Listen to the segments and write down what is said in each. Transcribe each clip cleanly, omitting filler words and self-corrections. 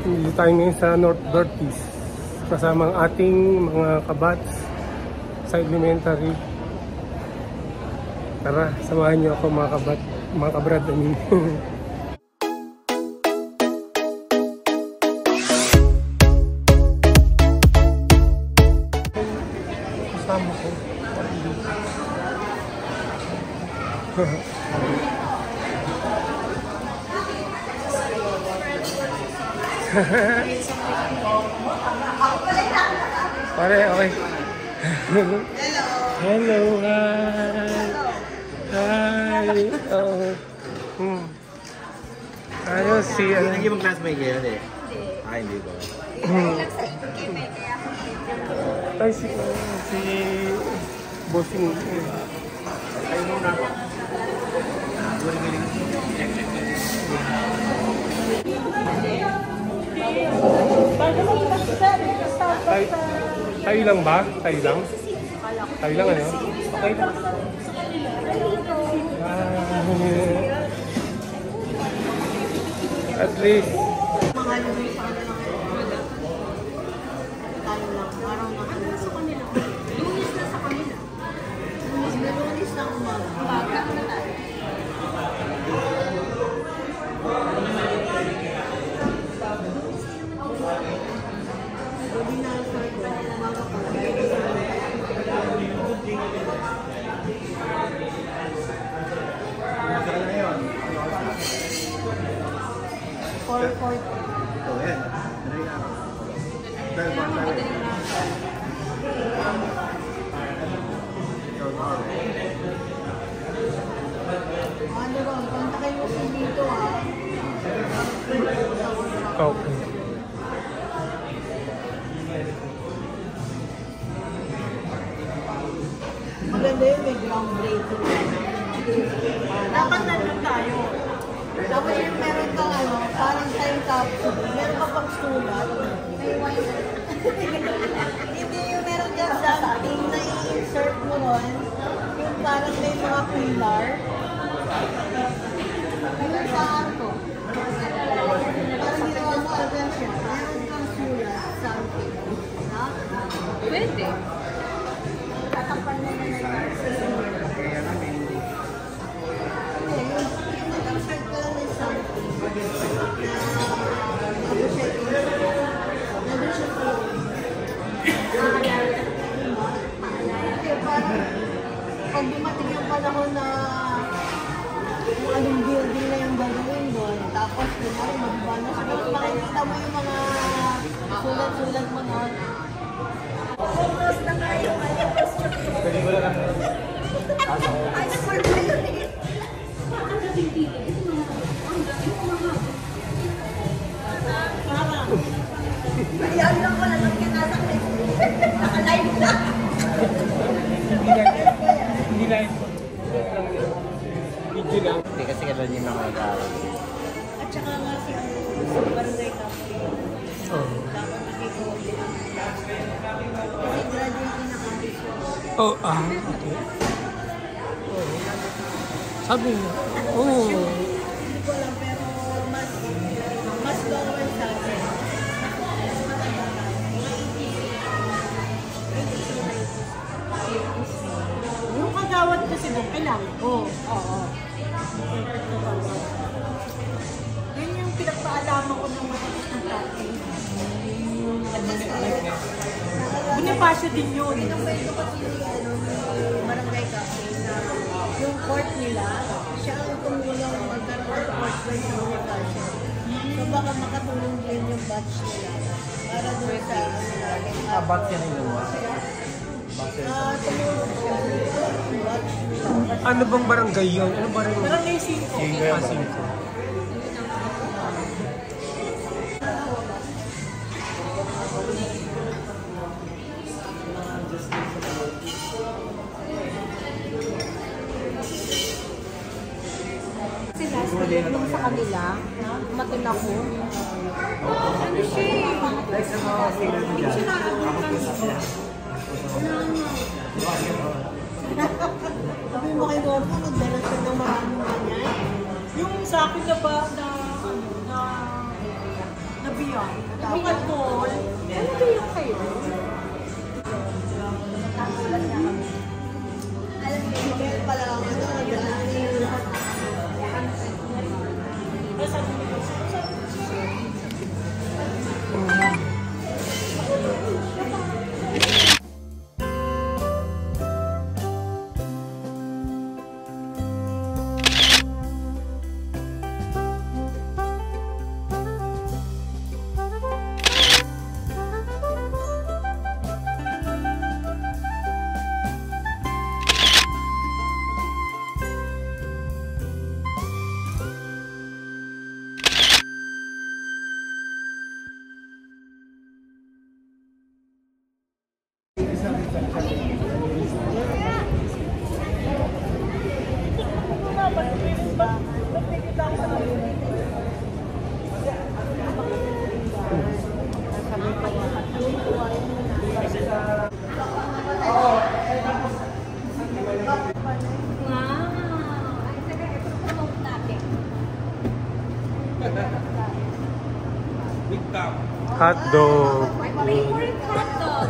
Dito tayo ngayon sa North Dorothy's kasama ang ating mga kabats sa elementary. Tara, samahan niyo ako mga kabrad. Kasama ko. Pare, okay. Hello, hi. Oh. Ayos si ano. Hindi mo classmate ngayon eh? Ah, hindi ko. Ay, si bossing. Ay, muna ako. Tayo lang ba? Tayo lang? Tayo lang ano? Okay lang. At least. Okay. Maganda yun, may groundbreaking. Dapat nandun tayo. Dapat yung meron kang parang time capsule. Meron ka pang sulat. Hindi yung meron kang something na i-insert mo ron. Yung parang may mga pillar. Yung saan ko? Parang ginawa mo adventure. Meron kang sulat, something. Ha? Pwede. Tatakpan mo na lang. Pag dumating yung panahon na kung anong building na yung gagawin doon, tapos kumari magbanos, makikita mo yung mga sulat-sulat mo noon. Almost na kayo ngayon. Pwede ko lang. Ay, for kayo rin. Ayaw lang ko lang yung kinasakit. Naka-live lang. Hindi live. Video lang. Hindi kasi kailan yung mga mag-aaral. At saka nga si Barangay Cafe. Dapat nakikita. Kasi graduating na kami. Oh, okay. Oh. Sabi niya. Oh. Hindi ko alam, pero mas lower sa akin. Yung kagawad kasi doon, kailangan ko. Oo. Yun yung pinagpaalaman ko ng matapos ng tatay. Bonifacio din yun. Pinagpaito kasi yung Barangay Cafe na yung court nila, siya ang tumulong magkaroon ng court by sa Bonifacio. So baka makatulong din yung batch nila para doon sa Ba't yan ang inuwa? tumulong siya yung batch nila. Ano bang barangay yun? Ano barangay? Barangay 5. Sila, yung sa kanila, matin ako. Ano siya eh? Sabi mo kay Gordo, nagdala siya ng maraming ganyan. Yung sa akin na ba, na yan. Tapos, ano kayo kayo? Alam mo, hindi pala ako Hot dog. My favorite hot dog.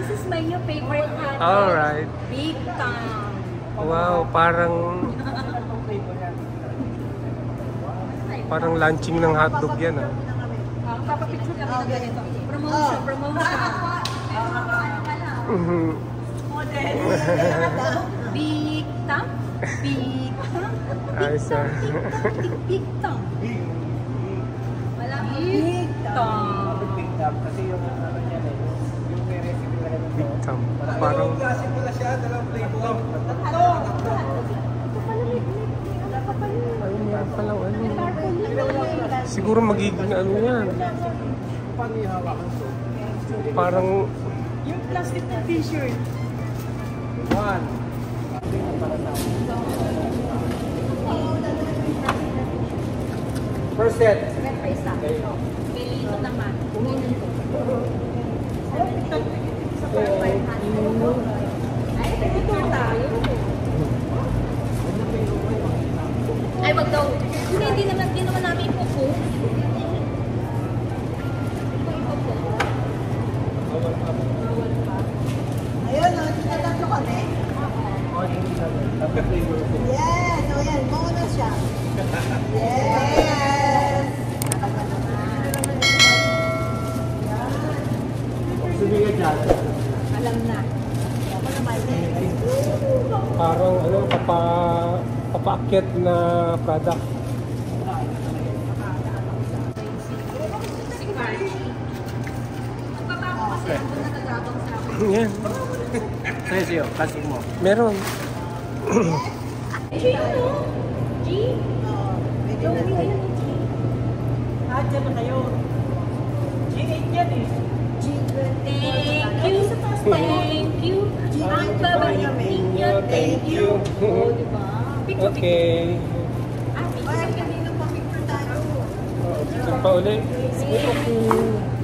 This is my new favorite hot dog. Alright. Big Tom. Wow, parang launching ng hotdog yan ah. Papapicture lang ng ganito. Promotion, promotion. Model. Big Tom. Big Tom. Ay, sir. Big Tom. Wala. Big Tom. Big Tom kasi yung ano niya eh. Yung may recipe na rin. Big Tom. Parang... Kasi pala siya, dalawang flavor. Ayun yan palang ano. Siguro magiging ano yan. Paano yung hawakan to? Parang... Yung plastic na t-shirt. One. First set. Ito isa. Pilito naman. Kuminan ko. Ay, picture tayo. Ay, wag daw. Hindi naman namin ipupo. Ayun, tatlo kami. Yes! O yan, mauna siya. Yes! Sumigat dyan. Alam na. Ako naman. Parang ano, papaakyat na product. Si Carly. Magbabago kasi ako nagagabang sa akin. Yan. Sa'yo, kasi mo. Meron. G, no? G? Pwede na tayo. Dyan na kayo. G8 yan eh. Thank you. Thank you. Ang babaitin niyo. Thank you. Oh, diba? Picture, Okay. Ah, picture. Ay, kanina pa picture tayo. Picture pa ulit. Okay.